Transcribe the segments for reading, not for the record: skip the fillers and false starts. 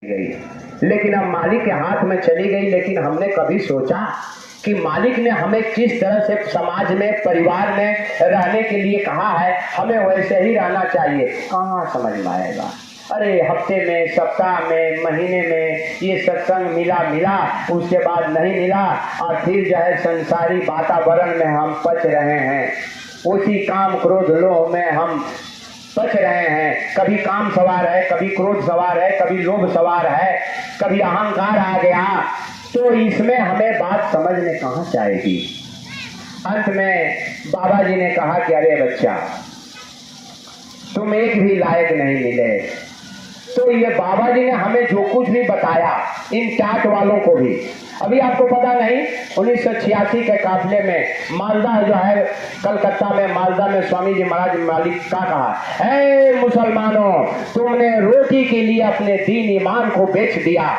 गई, लेकिन अब मालिक के हाथ में चली गई। लेकिन हमने कभी सोचा कि मालिक ने हमें किस तरह से समाज में, परिवार में रहने के लिए कहा है, हमें वैसे ही रहना चाहिए। कहाँ समझ में आएगा। अरे हफ्ते में, सप्ताह में, महीने में ये सत्संग मिला, उसके बाद नहीं मिला, और फिर जो है संसारी वातावरण में हम पच रहे हैं, उसी काम क्रोध लोभ में हम बच रहे हैं। कभी काम सवार है, कभी क्रोध सवार है, कभी लोभ सवार है, कभी अहंकार आ गया। तो इसमें हमें बात समझ में कहाँ जाएगी। अंत में बाबा जी ने कहा कि अरे बच्चा, तुम एक भी लायक नहीं मिले। तो ये बाबा जी ने हमें जो कुछ भी बताया, इन टाट वालों को भी, अभी आपको पता नहीं 1986 के काफिले में मालदा जो है, कलकत्ता में मालदा में स्वामी जी महाराज मालिक का कहा, ऐ मुसलमानों, तुमने रोटी के लिए अपने दीन ईमान को बेच दिया।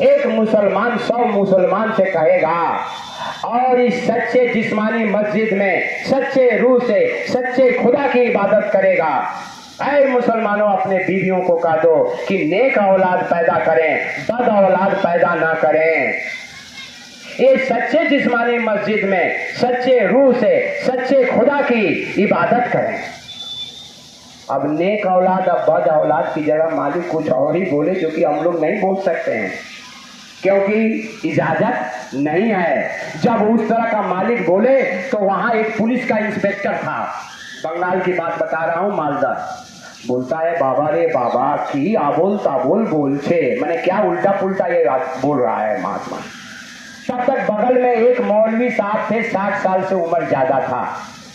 एक मुसलमान 100 मुसलमान से कहेगा और इस सच्चे जिस्मानी मस्जिद में सच्चे रूह से सच्चे खुदा की इबादत करेगा। ऐ मुसलमानों, अपने बीवियों को कह दो कि नेक औलाद पैदा करें, बद औलाद पैदा ना करें। ये सच्चे जिस्मानी मस्जिद में सच्चे रूह से सच्चे खुदा की इबादत करें। अब नेक औलाद, अब बद औलाद की जगह मालिक कुछ और ही बोले, जो कि हम लोग नहीं बोल सकते हैं, क्योंकि इजाजत नहीं है। जब उस तरह का मालिक बोले तो वहां एक पुलिस का इंस्पेक्टर था, बंगाल की बात बता रहा हूं, मालदा, बोलता है, बाबा रे बाबा की आबोल ताबोल बोल छे, मैंने क्या उल्टा पुल्टा ये बोल रहा है महात्मा। तब तक बगल में एक मौलवी साहब थे, 60 साल से उम्र ज्यादा था,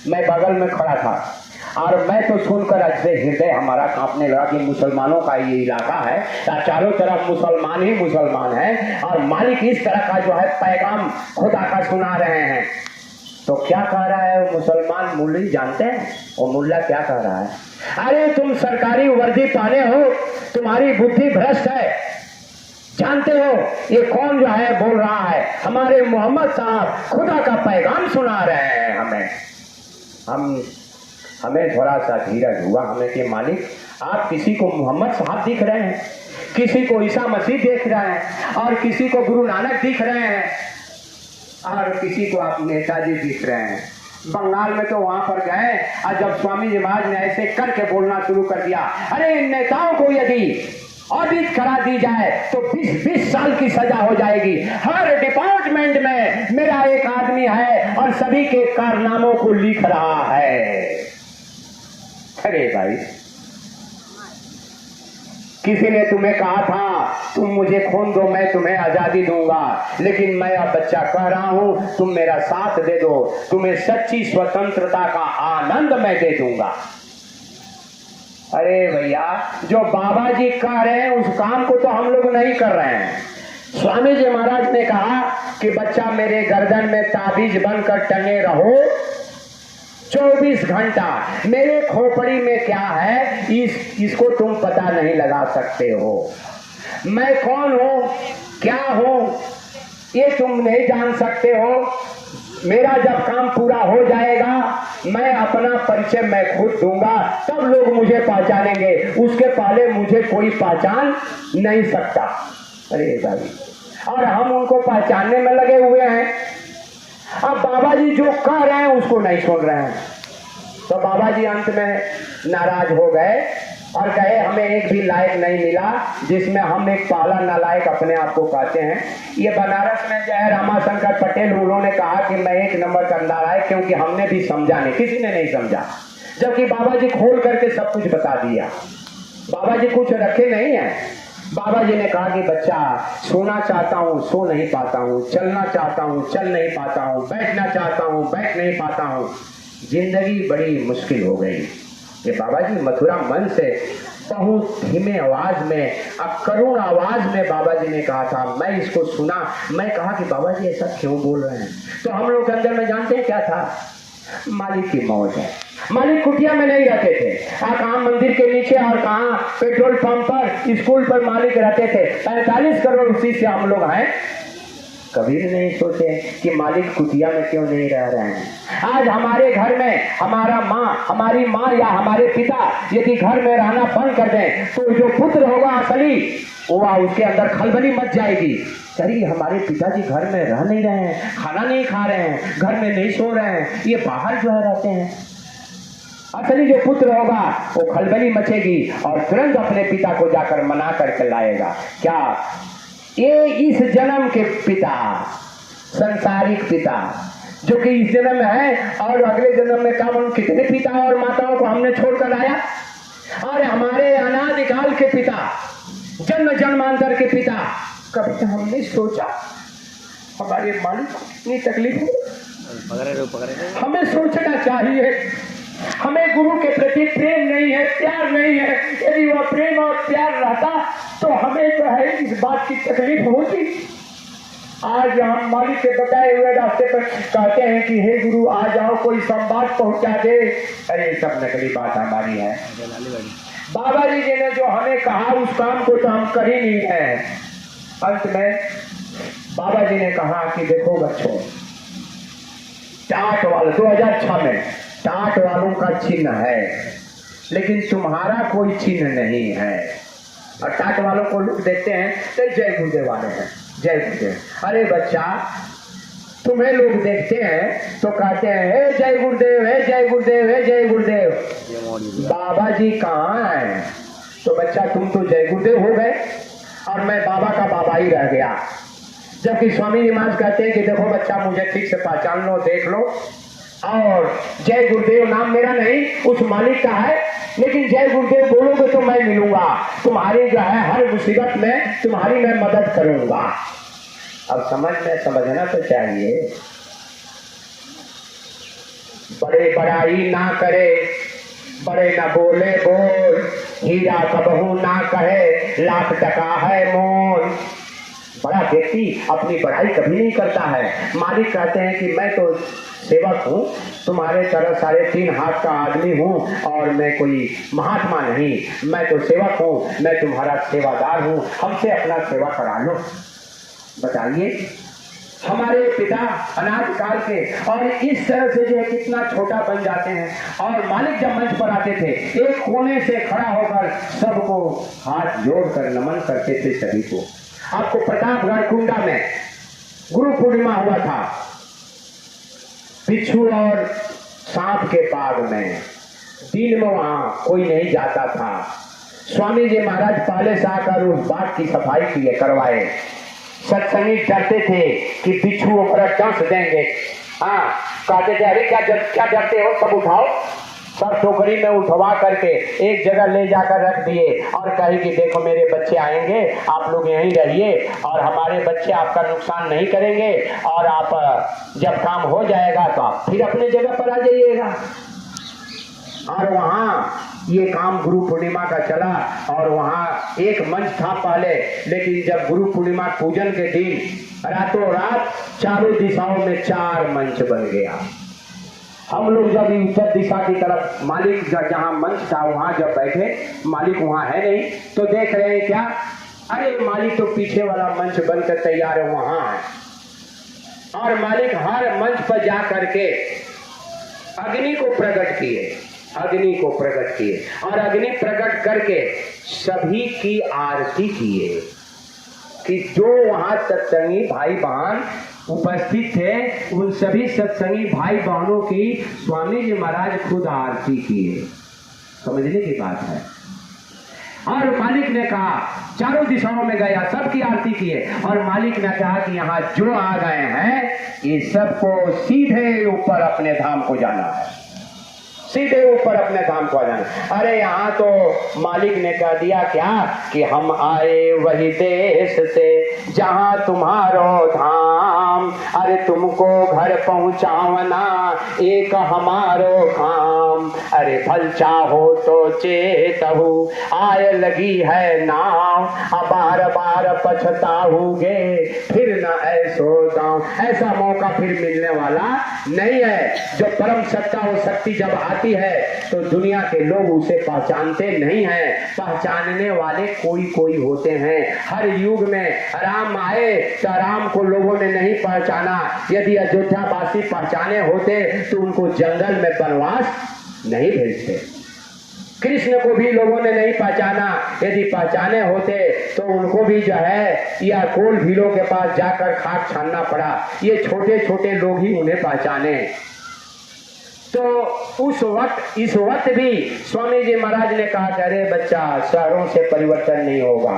मैं बगल में खड़ा था, और मैं तो सुनकर ऐसे हृदय हमारा कांपने लगा कि मुसलमानों का ये इलाका है, चारों तरफ मुसलमान ही मुसलमान हैं, और मालिक इस तरह का जो है पैगाम खुदा का सुना रहे हैं। तो क्या कह रहा है वो मुसलमान मुल्ला, जानते हैं वो मुल्ला क्या कह रहा है? अरे तुम सरकारी वर्दी पहने हो, तुम्हारी बुद्धि भ्रष्ट है, जानते हो ये कौन जो है बोल रहा है? हमारे मोहम्मद साहब खुदा का पैगाम सुना रहे हैं हमें। हमें थोड़ा सा धीरज हुआ, हमें कि मालिक, आप किसी को मोहम्मद साहब दिख रहे हैं, किसी को ईसा मसीह देख रहे हैं, और किसी को गुरु नानक दिख रहे हैं, और किसी को आप नेताजी दिख रहे हैं। बंगाल में तो वहां पर गए, और जब स्वामी जी महाराज ने ऐसे करके बोलना शुरू कर दिया, अरे इन नेताओं को यदि ऑडिट करा दी जाए तो 20-20 साल की सजा हो जाएगी। हर डिपार्टमेंट में मेरा एक आदमी है और सभी के कारनामों को लिख रहा है। अरे भाई, किसी ने तुम्हें कहा था तुम मुझे खून दो मैं तुम्हें आजादी दूंगा, लेकिन मैं अब बच्चा कह रहा हूं तुम मेरा साथ दे दो, तुम्हें सच्ची स्वतंत्रता का आनंद मैं दे दूंगा। अरे भैया, जो बाबा जी कह रहे हैं उस काम को तो हम लोग नहीं कर रहे हैं। स्वामी जी महाराज ने कहा कि बच्चा मेरे गर्दन में ताबीज बनकर टंगे रहो 24 घंटा। मेरे खोपड़ी में क्या है इसको तुम पता नहीं लगा सकते हो। मैं कौन हूं, क्या हूं, ये तुम नहीं जान सकते हो। मेरा जब काम पूरा हो जाएगा, मैं अपना परिचय मैं खुद दूंगा, तब लोग मुझे पहचानेंगे, उसके पहले मुझे कोई पहचान नहीं सकता। अरे भाई, और हम उनको पहचानने में लगे हुए हैं। अब बाबा जी जो कह रहे हैं उसको नहीं सुन रहे हैं। तो बाबा जी अंत में नाराज हो गए और कहे, हमें एक भी लायक नहीं मिला, जिसमें हम एक पहला नालायक अपने आप को कहते हैं। ये बनारस में जो है रामाशंकर पटेल, उन्होंने कहा कि मैं 1 नंबर का नालायक, क्योंकि हमने भी समझा नहीं, किसी ने नहीं समझा, जबकि बाबा जी खोल करके सब कुछ बता दिया। बाबा जी कुछ रखे नहीं है। बाबा जी ने कहा कि बच्चा, सोना चाहता हूँ सो नहीं पाता हूँ, चलना चाहता हूँ चल नहीं पाता हूँ, बैठना चाहता हूँ बैठ नहीं पाता हूँ, जिंदगी बड़ी मुश्किल हो गई। ये बाबा जी मथुरा मन से बहुत धीमे आवाज में, करुण आवाज में बाबा जी ने कहा था। मैं इसको सुना, मैं कहा कि बाबा जी ऐसा क्यों बोल रहे हैं? तो हम लोग के अंदर में जानते हैं क्या था? मालिक की मौज है। मालिक कुटिया में नहीं रहते थे, कहाँ मंदिर के नीचे और कहाँ पेट्रोल पंप पर, स्कूल पर मालिक रहते थे। 45 करोड़ उसी से हम लोग हैं। कबीर नहीं सोचे कि मालिक कुटिया में क्यों नहीं रह रहे हैं। आज हमारे घर में हमारी माँ या हमारे पिता यदि घर में रहना बंद कर दें तो जो पुत्र होगा असली वह उसके अंदर खलबली मच जाएगी। चलिए हमारे पिताजी घर में रह नहीं रहे हैं, खाना नहीं खा रहे हैं, घर में नहीं सो रहे हैं, ये बाहर जो है रहते हैं। असली जो पुत्र होगा वो खलबली मचेगी और तुरंत अपने पिता को जाकर मना करके लाएगा। क्या ये इस जन्म के पिता, संसारिक पिता जो कि इस जन्म में है और अगले जन्म में काम कितने पिता और माताओं को हमने छोड़कर लाया। और हमारे अनादिकाल के पिता, जन्म जन्मांतर के पिता, कभी हमने सोचा हमारे मालिक को कितनी तकलीफ है। हमें सोचना चाहिए। हमें गुरु के प्रति प्रेम नहीं है, प्यार नहीं है। यदि वह प्रेम और प्यार रहता तो हमें जो है इस बात की तकलीफ होती। आज हम मालिक के बताए हुए रास्ते पर कहते हैं कि हे गुरु आ जाओ, कोई संवाद पहुंचा दे। अरे सब नकली बात हमारी है। बाबा जी ने जो हमें कहा उस काम को तो हम कर ही नहीं है। अंत में बाबा जी ने कहा कि देखो बच्चों, टाट वाले 2006 में टाट वालों का चिन्ह है लेकिन तुम्हारा कोई चिन्ह नहीं है। और टाट वालों को लोग देखते हैं तो जय गुरुदेव वाले हैं, जय गुरुदेव। अरे बच्चा, तुम्हें लोग देखते हैं तो कहते हैं हे जय गुरुदेव, हे जय गुरुदेव, हे जय गुरुदेव। बाबा जी कहाँ है? तो बच्चा तुम तो जय गुरुदेव हो गए और मैं बाबा का बाबा ही रह गया। जबकि स्वामी जी महाराज कहते हैं कि देखो बच्चा, मुझे ठीक से पहचान लो, देख लो, और जय गुरुदेव नाम मेरा नहीं उस मालिक का है, लेकिन जय गुरुदेव बोलोगे तो मैं मिलूंगा तुम्हारी जो है हर मुसीबत में, तुम्हारी मैं मदद करूंगा। अब समझना तो चाहिए। बड़े बड़ाई ना करे, बड़े न बोले बोल, हीरा कबहू ना कहे, लाख टका है मोल। बड़ा व्यक्ति अपनी बड़ाई कभी नहीं करता है। मालिक कहते हैं कि मैं तो सेवक हूँ, तुम्हारे तरह 3.5 हाथ का आदमी हूँ और मैं कोई महात्मा नहीं, मैं तो सेवक हूँ, मैं तुम्हारा सेवादार हूँ, हमसे अपना सेवा करा लो। बताइए, हमारे पिता अनादिकाल के और इस तरह से जो है कितना छोटा बन जाते हैं। और मालिक जब मंच पर आते थे एक कोने से खड़ा होकर सबको हाथ जोड़कर नमन करते थे सभी को। आपको प्रतापगढ़ कुंडा में गुरु पूर्णिमा हुआ था, बिच्छू और सांप के बाग में, दिन में वहां कोई नहीं जाता था। स्वामी जी महाराज पहले से आकर उस बाग की सफाई करवाए। सत्संगी डरते थे कि बिच्छू ऊपर डंस देंगे। हाँ, कहते थे अरे क्या डरते हो, सब उठाओ। सब टोकरी में उठवा करके एक जगह ले जाकर रख दिए और कही कि देखो मेरे बच्चे आएंगे, आप लोग यहीं रहिए और हमारे बच्चे आपका नुकसान नहीं करेंगे, और आप जब काम हो जाएगा तो आप फिर अपने जगह पर आ जाइएगा। और वहाँ ये काम गुरु पूर्णिमा का चला और वहाँ एक मंच था पहले, लेकिन जब गुरु पूर्णिमा पूजन के दिन रातों रात चारों दिशाओं में 4 मंच बन गया। हम लोग जब उत्तर दिशा की तरफ, मालिक जहाँ मंच था वहाँ जब बैठे, मालिक वहाँ है नहीं, तो देख रहे हैं क्या, अरे मालिक तो पीछे वाला मंच बनकर तैयार है, वहाँ है। और मालिक हर मंच पर जा करके अग्नि को प्रकट किए, अग्नि को प्रकट किए और अग्नि प्रकट करके सभी की आरती किए कि जो वहां सत्संगी भाई बहन उपस्थित थे उन सभी सत्संगी भाई बहनों की स्वामी जी महाराज खुद आरती किए। समझने की बात है। और मालिक ने कहा, चारों दिशाओं में गया, सबकी आरती किए और मालिक ने कहा कि यहाँ जो आ गए हैं ये सबको सीधे ऊपर अपने धाम को जाना है, सीधे ऊपर अपने धाम को आ जाना। अरे यहाँ तो मालिक ने कह दिया क्या कि हम आए वही देश से जहाँ तुम्हारो धाम, अरे तुमको घर पहुँचावना एक हमारो काम, अरे फल चाहो तो चेतहु आय लगी है नाव, अबार बार बार पछताओगे, फिर न ऐसो दांव। ऐसा मौका फिर मिलने वाला नहीं है। जो परम सत्ता और शक्ति जब आती है तो दुनिया के लोग उसे पहचानते नहीं हैं। पहचानने वाले कोई कोई होते हैं। हर युग में राम आए तो राम को लोगों ने नहीं पहचाना। यदि अयोध्या वासी पहचाने होते तो उनको जंगल में वनवास नहीं भेजते। कृष्ण को भी लोगों ने नहीं पहचाना। यदि पहचाने होते तो उनको भी जो है या कोल भीलों के पास जाकर खाक छानना पड़ा। ये छोटे छोटे लोग ही उन्हें पहचाने। तो उस वक्त इस वक्त भी स्वामी जी महाराज ने कहा कि अरे बच्चा, शहरों से परिवर्तन नहीं होगा,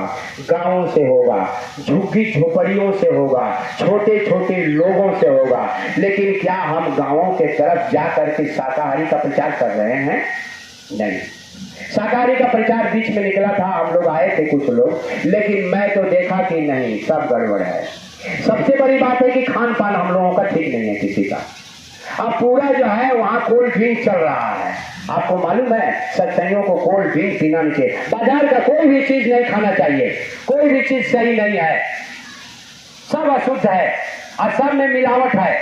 गांवों से होगा, झुग्गी झोपड़ियों से होगा, छोटे छोटे लोगों से होगा। लेकिन क्या हम गांवों के तरफ जाकर के शाकाहारी का प्रचार कर रहे हैं? नहीं। शाकाहारी का प्रचार बीच में निकला था, हम लोग आए थे कुछ लोग, लेकिन मैं तो देखा कि नहीं, सब गड़बड़ है। सबसे बड़ी बात है कि खान पान हम लोगों का ठीक नहीं है किसी का। अब पूरा जो है वहाँ कोल्ड ड्रिंक चल रहा है। आपको मालूम है सत्संगियों को कोल्ड ड्रिंक पीना नहीं चाहिए। बाजार का कोई भी चीज नहीं खाना चाहिए। कोई भी चीज सही नहीं है, सब अशुद्ध है और सब में मिलावट है।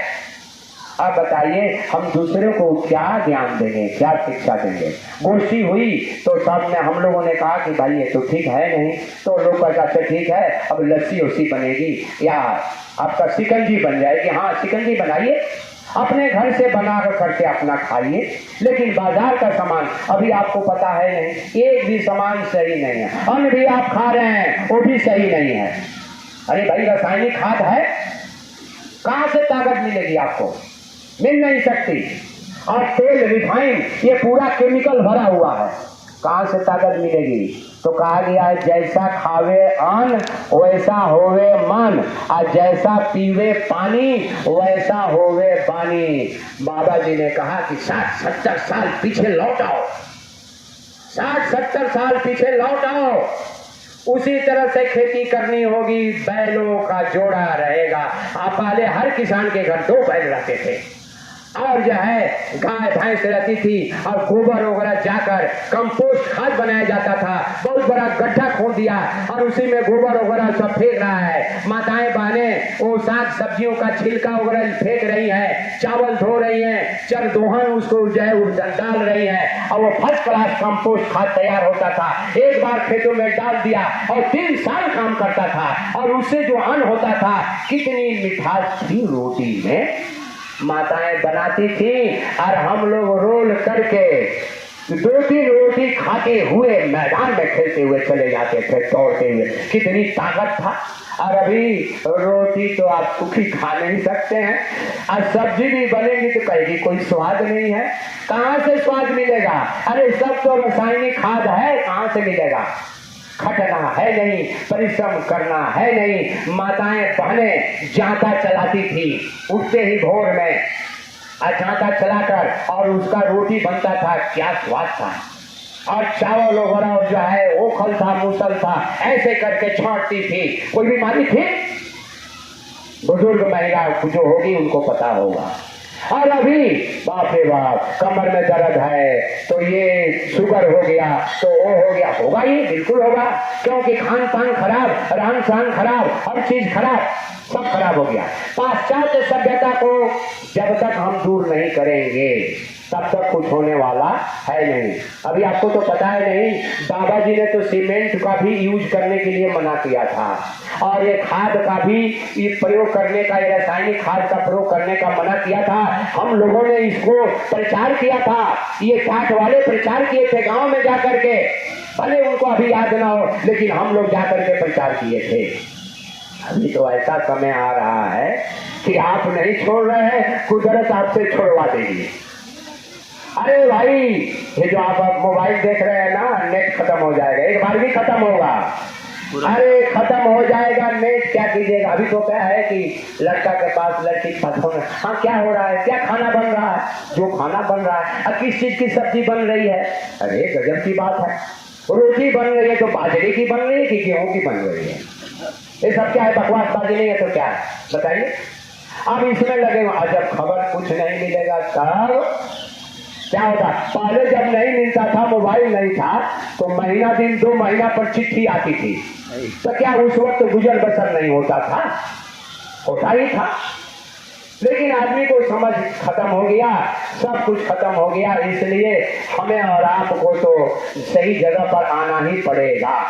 अब बताइए हम दूसरे को क्या ज्ञान देंगे, क्या शिक्षा देंगे? गोष्ठी हुई तो सब में हम लोगों ने कहा कि भाई ये तो ठीक है नहीं, तो लोग कहते अच्छा ठीक है, अब लस्सी उसी बनेगी या आपका शिकंजी बन जाएगी। हाँ शिकंजी बनाइए, अपने घर से बना करके अपना खाइए, लेकिन बाजार का सामान अभी आपको पता है नहीं, एक भी सामान सही नहीं है। अन्न भी आप खा रहे हैं वो भी सही नहीं है। अरे भाई रासायनिक खाद है, कहाँ से ताकत मिलेगी आपको? मिल नहीं सकती। और तेल रिफाइन ये पूरा केमिकल भरा हुआ है, कहाँ से ताकत मिलेगी? तो कहा गया है जैसा खावे अन्न वैसा होवे मन, और जैसा पीवे पानी वैसा होवे पानी। बाबा जी ने कहा कि 60-70 साल पीछे लौट आओ, 60-70 साल पीछे लौट आओ, उसी तरह से खेती करनी होगी, बैलों का जोड़ा रहेगा। आप पहले हर किसान के घर 2 बैल रहते थे और जो है गाय भैंस रहती थी और गोबर वगैरह जाकर कंपोस्ट खाद बनाया जाता था। बहुत बड़ा गड्ढा खोद दिया और उसी में गोबर वगैरह सब फेंक रहा है। माताएं बहनें वो साग सब्जियों का छिलका वगैरह फेंक रही है, चावल धो रही हैं, चर दोहन उसको जो है डाल रही है और वो फर्स्ट क्लास कंपोस्ट खाद तैयार होता था। एक बार खेतों में डाल दिया और 3 साल काम करता था और उससे जो अन्न होता था, कितनी मिठास थी रोटी में, माताएं बनाती थी और हम लोग रोल करके 2-3 रोटी खाते हुए मैदान में खेलते हुए चले जाते थे, दौड़ते हुए। कितनी ताकत था। और अभी रोटी तो आप सूखी खा नहीं सकते हैं और सब्जी भी बनेगी तो कहेगी कोई स्वाद नहीं है। कहाँ से स्वाद मिलेगा? अरे सब तो रासायनिक खाद है, कहाँ से मिलेगा? खटना है नहीं, परिश्रम करना है नहीं। माताएं बहनें जांता चलाती थी, उठते ही भोर में जांता चलाकर और उसका रोटी बनता था, क्या स्वाद था। और चावल वगैरह जो है ओखल था, मूसल था, ऐसे करके छांटती थी। कोई बीमारी थी? बुजुर्ग महिला जो होगी उनको पता होगा। और अभी बाप रे बाप, कमर में दर्द है तो ये शुगर हो गया तो वो हो गया, होगा ये बिल्कुल होगा, क्योंकि खान पान खराब, रहन सहन खराब, हर चीज खराब, सब खराब हो गया। पाश्चात्य सभ्यता को जब तक हम दूर नहीं करेंगे तब तक कुछ होने वाला है नहीं। अभी आपको तो पता है नहीं, बाबा जी ने तो सीमेंट का भी यूज करने के लिए मना किया था और ये खाद का भी ये प्रयोग करने का, ये रासायनिक खाद का प्रयोग करने का मना किया था। हम लोगों ने इसको प्रचार किया था, ये काट वाले प्रचार किए थे गांव में जाकर के, भले उनको अभी याद ना हो लेकिन हम लोग जाकर के प्रचार किए थे। अभी तो ऐसा समय आ रहा है कि आप नहीं छोड़ रहे हैं, कुदरत आपसे छोड़वा देगी। अरे भाई ये जो आप मोबाइल देख रहे हैं ना, नेट खत्म हो जाएगा, एक बार भी खत्म होगा। अरे खत्म हो जाएगा नेट, क्या कीजिएगा? अभी तो क्या है कि लड़का के पास लड़की के पास फोन, हाँ क्या हो रहा है, क्या खाना बन रहा है, जो खाना बन रहा है, और किस चीज की सब्जी बन रही है। अरे गजब की बात है, रोटी बन रही है तो बाजरे की बन रही है कि गेहूं की बन रही है? ये सब क्या है, बकवासबाजी नहीं है तो क्या है बताइए? अब इसमें लगे जब खबर कुछ नहीं मिलेगा तब क्या होता? पहले जब नहीं मिलता था, मोबाइल नहीं था, तो महीना दिन 2 महीना पर चिट्ठी आती थी, तो क्या उस वक्त गुजर बसर नहीं होता था? होता ही था। लेकिन आदमी को समझ खत्म हो गया, सब कुछ खत्म हो गया, इसलिए हमें और आपको तो सही जगह पर आना ही पड़ेगा।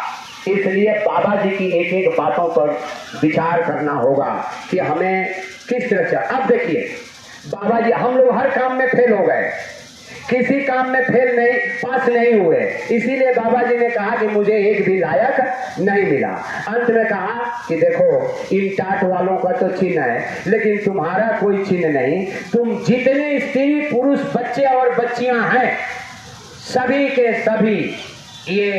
इसलिए बाबा जी की एक एक बातों पर विचार करना होगा कि हमें किस तरह से। अब देखिए बाबा जी, हम लोग हर काम में फेल हो गए, किसी काम में फेल नहीं, पास नहीं हुए। इसीलिए बाबा जी ने कहा कि मुझे एक भी लायक नहीं मिला। अंत में कहा कि देखो इन टाट वालों का तो चिन्ह है, लेकिन तुम्हारा कोई चिन्ह नहीं। तुम जितने स्त्री पुरुष बच्चे और बच्चियां हैं, सभी के सभी ये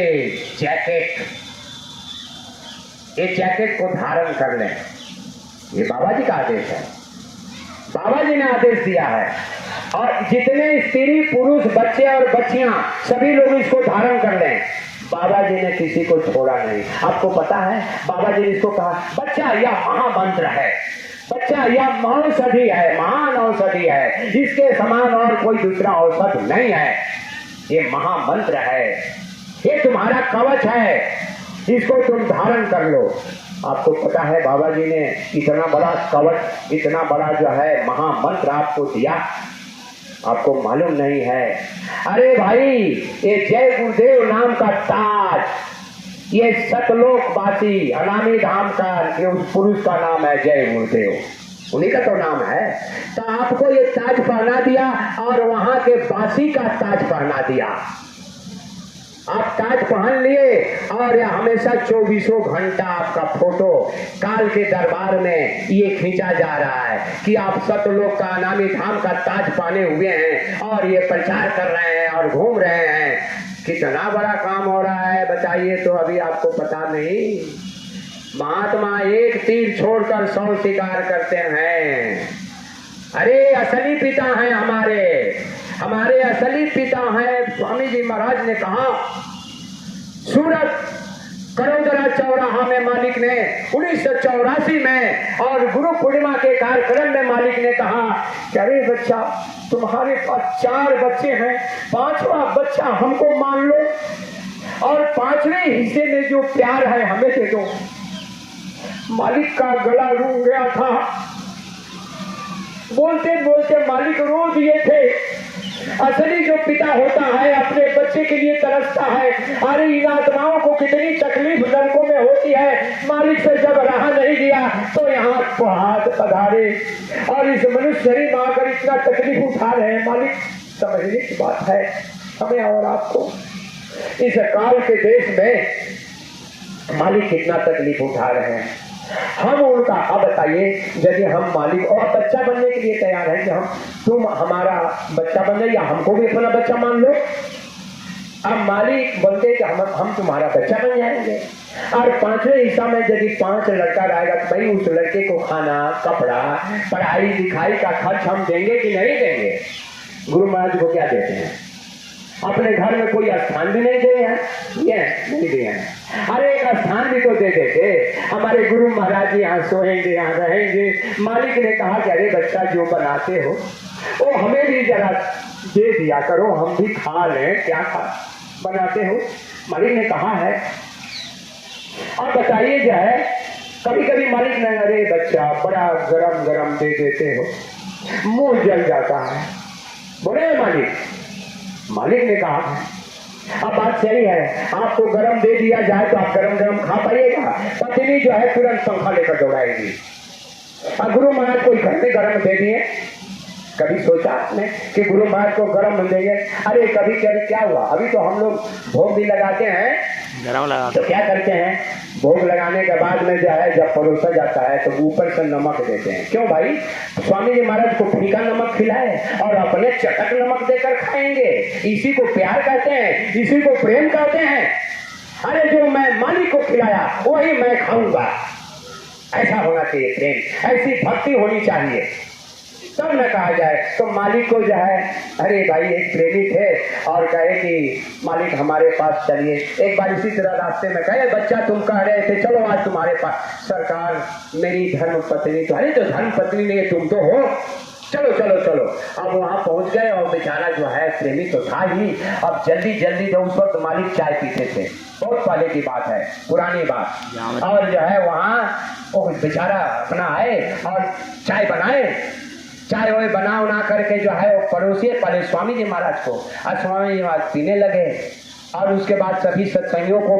जैकेट को धारण कर लें। ये बाबा जी का आदेश है, बाबा जी ने आदेश दिया है। और जितने स्त्री पुरुष बच्चे और बच्चियां सभी लोग इसको धारण कर लें। बाबा जी ने किसी को छोड़ा नहीं। आपको पता है बाबा जी ने इसको कहा, बच्चा यह महामंत्र है, बच्चा यह औषधि है, महान औषधि है, इसके समान और कोई दूसरा औषध नहीं है। ये महामंत्र है, ये तुम्हारा कवच है, इसको तुम धारण कर लो। आपको पता है बाबा जी ने इतना बड़ा कवच, इतना बड़ा जो है महामंत्र आपको दिया, आपको मालूम नहीं है? अरे भाई, ये जय गुरुदेव नाम का ताज, ये सतलोकवासी अनामी धाम का ये उस पुरुष का नाम है जय गुरुदेव, उन्हीं का तो नाम है। तो आपको ये ताज पहना दिया और वहां के बासी का ताज पहना दिया। आप ताज पहन लिए और हमेशा 24 घंटा आपका फोटो काल के दरबार में ये खींचा जा रहा है कि आप सतलोक का अनामी धाम का ताज पहने हुए हैं और ये प्रचार कर रहे हैं और घूम रहे हैं। कितना बड़ा काम हो रहा है बताइए तो अभी आपको पता नहीं। महात्मा एक तीर छोड़कर 100 शिकार करते हैं। अरे असली पिता हैं हमारे असली पिता हैं। स्वामी जी महाराज ने कहा, सूरत करोदरा चौराहा में मालिक ने 1984 में और गुरु पूर्णिमा के कार्यक्रम में मालिक ने कहा कि अरे बच्चा, तुम्हारे पास 4 बच्चे हैं, 5वां बच्चा हमको मान लो और 5वें हिस्से में जो प्यार है हमें दे दो। मालिक का गला रूंग गया था, बोलते बोलते मालिक रो दिए थे। असली जो पिता होता है अपने बच्चे के लिए तरसता है। अरे इन आत्माओं को कितनी तकलीफ लड़कों में होती है। मालिक से जब रहा नहीं गया तो यहाँ को हाथ पधारे और इस मनुष्य शरीर में आकर इतना तकलीफ उठा रहे हैं। मालिक समझने की बात है हमें और आपको। इस काल के देश में मालिक कितना तकलीफ उठा रहे हैं। हम उनका, अब बताइए यदि हम मालिक और बच्चा बनने के लिए तैयार है कि तुम हमारा बच्चा बन जाए या हमको भी अपना बच्चा मान लो। अब मालिक बोलते कि हम तुम्हारा बच्चा बन जाएंगे और 5वें हिस्सा में यदि 5 लड़का रहेगा तो भाई उस लड़के को खाना, कपड़ा, पढ़ाई लिखाई का खर्च हम देंगे कि नहीं देंगे? गुरु महाराज को क्या देते हैं? अपने घर में कोई स्थान भी नहीं दिए हैं, ये नहीं दिए हैं। अरे एक स्थान भी तो दे देते। हमारे गुरु महाराज यहाँ सोएंगे, यहाँ रहेंगे। मालिक ने कहा कि अरे बच्चा जो बनाते हो वो हमें भी जरा दे दिया करो, हम भी खा लें। क्या खा बनाते हो? मालिक ने कहा है। अब बताइए जो है, कभी कभी मालिक ने अरे बच्चा बड़ा गरम गरम दे देते हो, मुंह जल जाता है। बोले मालिक ने कहा अब बात सही है, आपको गरम दे दिया जाए तो आप गरम गरम खा पाइएगा। पत्नी जो है तुरंत पंखा लेकर दौड़ाएगी। और गुरु महाराज को घर में गरम दे दिए। कभी सोचा आपने कि गुरु महाराज को गरम देंगे? अरे कभी कभी क्या हुआ, अभी तो हम लोग भोग भी लगाते हैं, तो क्या करते हैं, भोग लगाने के बाद में जो है जब परोसा जाता है तो ऊपर से नमक देते हैं। क्यों भाई? स्वामी जी महाराज को फीका नमक खिलाए और अपने चटक नमक देकर खाएंगे। इसी को प्यार कहते हैं, इसी को प्रेम कहते हैं। अरे जो मैं मालिक को खिलाया वही मैं खाऊंगा, ऐसा होना चाहिए प्रेम, ऐसी भक्ति होनी चाहिए, तब न कहा जाए। तो मालिक को जो है, अरे भाई एक प्रेमी थे और कहे कि मालिक हमारे पास चलिए। एक बार इसी तरह रास्ते में कहे, बच्चा तुम कह रहे थे चलो आज तुम्हारे पास। सरकार मेरी धर्म पत्नी तो, अरे तो धर्म पत्नी नहीं तुम तो हो, चलो चलो चलो। अब वहां पहुंच गए और बेचारा जो है प्रेमी तो था ही। अब जल्दी जल्दी जो उस वक्त मालिक चाय पीते थे, बहुत पहले की बात है, पुरानी बात। और जो है वहाँ वो बेचारा अपना आए और चाय बनाए, चाय वो बना उना करके जो है वो पड़ोसी पहले स्वामी जी महाराज को, और स्वामी जी महाराज पीने लगे और उसके बाद सभी सत्संगियों को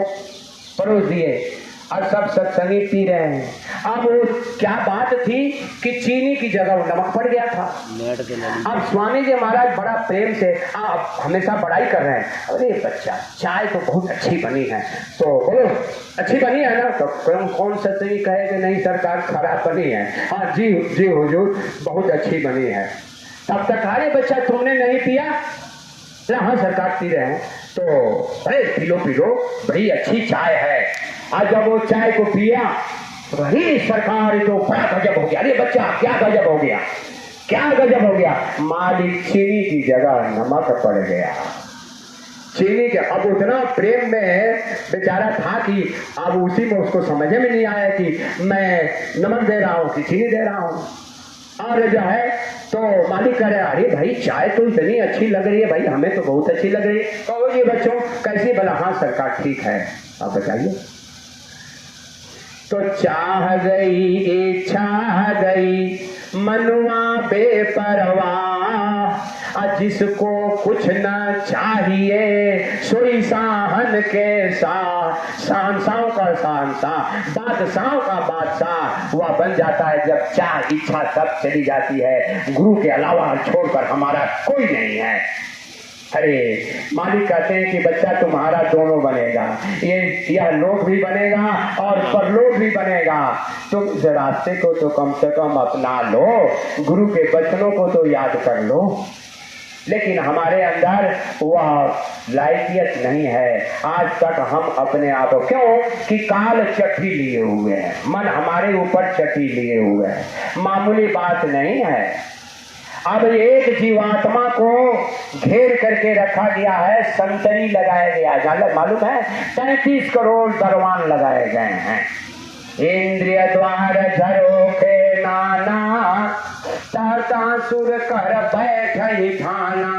परोस दिए और सब सत्संगी पी रहे हैं। अब वो क्या बात थी कि चीनी की जगह वो नमक पड़ गया था। अब स्वामी जी महाराज बड़ा प्रेम से आप हमेशा बड़ाई कर रहे हैं, अरे बच्चा चाय तो बहुत अच्छी बनी है, तो बोलो अच्छी बनी है ना, तो कौन सत्संगी कहे कि नहीं सरकार खराब बनी है। हाँ जी जी हुजूर बहुत अच्छी बनी है। तब तक अरे बच्चा तुमने नहीं पिया, हाँ सरकार पी रहे हैं, तो अरे पी लो बड़ी अच्छी चाय है। आज जब वो चाय को पिया तो अरे सरकार तो बड़ा गजब हो गया, अरे बच्चा क्या गजब हो गया, क्या गजब हो गया, मालिक चीनी की जगह नमक पड़ गया। चीनी के अब उतना प्रेम में बेचारा था कि अब उसी में उसको समझ में नहीं आया कि मैं नमक दे रहा हूँ कि चीनी दे रहा हूँ। और जो है तो मालिक कह रहे अरे भाई चाय तो इतनी अच्छी लग रही है भाई, हमें तो बहुत अच्छी लग रही है। कहो जी बच्चों कैसी, भला हाँ सरकार ठीक है, आप बताइए। तो चाह गई इच्छा गई मनुआ बेपरवाह, जिसको कुछ न चाहिए सोई साहन के शाहनशाहों का शाहनशाह, बादशाहों का बादशाह वह बन जाता है जब चाह इच्छा सब चली जाती है। गुरु के अलावा छोड़कर हमारा कोई नहीं है। अरे मालिक कहते हैं कि बच्चा तुम्हारा दोनों बनेगा, यह लोक भी बनेगा और परलोक भी बनेगा। तुम इस रास्ते को तो कम से कम अपना लो, गुरु के वचनों को तो याद कर लो। लेकिन हमारे अंदर वह लायकियत नहीं है। आज तक हम अपने आप को, क्यों कि काल चट्टी लिए हुए हैं, मन हमारे ऊपर चट्टी लिए हुए है, मामूली बात नहीं है। अब एक जीवात्मा को घेर करके रखा गया है, संतरी लगाया गया है, मालूम है 33 करोड़ दरवान लगाए गए हैं। इंद्रिय द्वार झरोखे नाना, तातासुर कर बैठई थाना,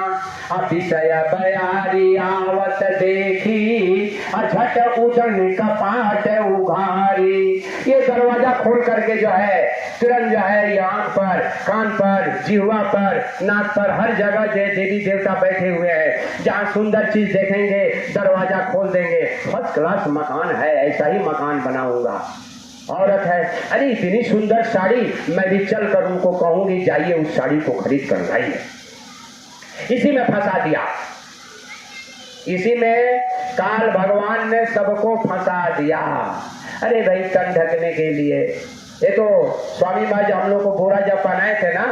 अतिशय बयारी आवत देखी, झट उजन कपाट उघारी। ये दरवाजा खोल करके जो है तुरंत जो है ये आंख पर, कान पर, जिह्वा पर, नाक पर, हर जगह जो देवी देवता बैठे हुए हैं। जहाँ सुंदर चीज देखेंगे दरवाजा खोल देंगे, फर्स्ट क्लास मकान है, ऐसा ही मकान बनाऊंगा। औरत है, अरे इतनी सुंदर साड़ी, मैं भी चल कर उनको कहूंगी जाइए उस साड़ी को खरीद कर लाइए। इसी में फंसा दिया, इसी में काल भगवान ने सबको फंसा दिया। अरे भाई तन ढकने के लिए, ये तो स्वामी महाराज हम लोग को बोरा जब पहनाए थे ना,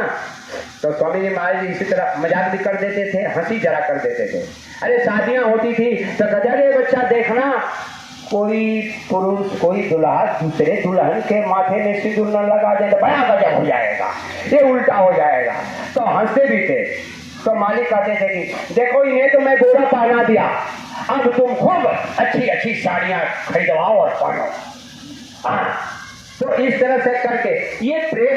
तो स्वामी जी महाराज इसी तरह मजाक भी कर देते थे, हंसी जरा कर देते थे। अरे शादियां होती थी तो कहते अरे बच्चा देखना, कोई पुरुष कोई दुल्हा दूसरे दुल्हन के माथे में सिंदूर न लगा दे तो बड़ा गजब हो जाएगा, ये उल्टा हो जाएगा। तो हंसते भी थे। तो मालिक कहते थे कि देखो इन्हें तो मैं बोरा पहना दिया, अब तुम खूब अच्छी अच्छी साड़ियां खरीदवाओ और पहनो। हाँ, तो इस तरह से करके ये प्रेम